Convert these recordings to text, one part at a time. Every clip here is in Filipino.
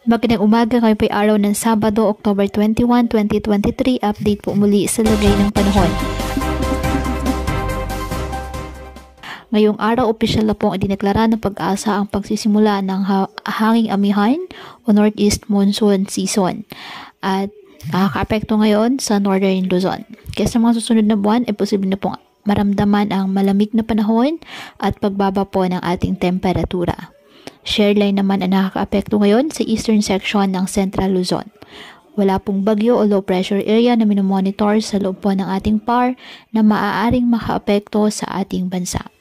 Magandang umaga, ngayon po'y araw ng Sabado, October 21, 2023. Update po muli sa lagay ng panahon. Ngayong araw, opisyal na pong idineklara ng pag-asa ang pagsisimula ng hanging amihan o Northeast Monsoon Season. At nakaka-apekto ngayon sa Northern Luzon. Kaya sa mga susunod na buwan, ay posible na pong maramdaman ang malamig na panahon at pagbaba po ng ating temperatura. Share line naman ang nakaka-apekto ngayon sa eastern section ng Central Luzon. Wala pong bagyo o low pressure area na minomonitor sa loob po ng ating PAR na maaaring maka-apekto sa ating bansa.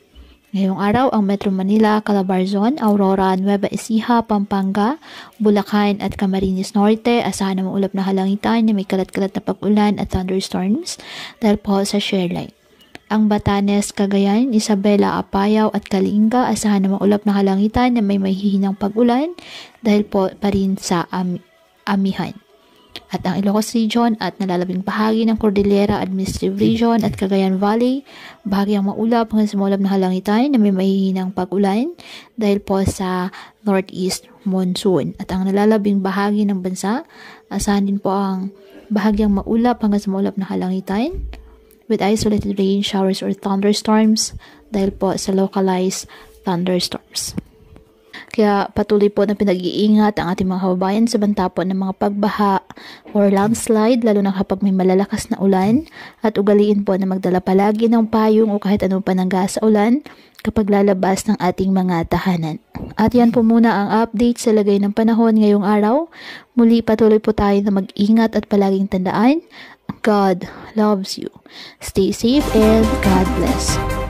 Ngayong araw, ang Metro Manila, Calabarzon, Aurora, Nueva Ecija, Pampanga, Bulacan at Camarines Norte asahan ng ulap na halangitan na may kalat-kalat na pag-ulan at thunderstorms dahil po sa share line. Ang Batanes, Cagayan, Isabela, Apayao at Kalinga asahan ng maulap na kalangitan na may mahihinang pag-ulan dahil po pa rin sa amihan. At ang Ilocos Region at nalalabing bahagi ng Cordillera Administrative Region at Cagayan Valley, bahagyang maulap hanggang sa maulap na kalangitan na may mahihinang pag-ulan dahil po sa Northeast Monsoon. At ang nalalabing bahagi ng bansa, asahan din po ang bahagyang maulap hanggang sa maulap na kalangitan with isolated rain, showers, or thunderstorms dahil po sa localized thunderstorms. Kaya patuloy po na pinag-iingat ang ating mga kababayan sa banta po ng mga pagbaha or landslide, lalo na kapag may malalakas na ulan, at ugaliin po na magdala palagi ng payong o kahit anong panangga sa ulan kapag lalabas ng ating mga tahanan. At yan po muna ang update sa lagay ng panahon ngayong araw. Muli patuloy po tayo na mag-ingat at palaging tandaan, God loves you. Stay safe and God bless.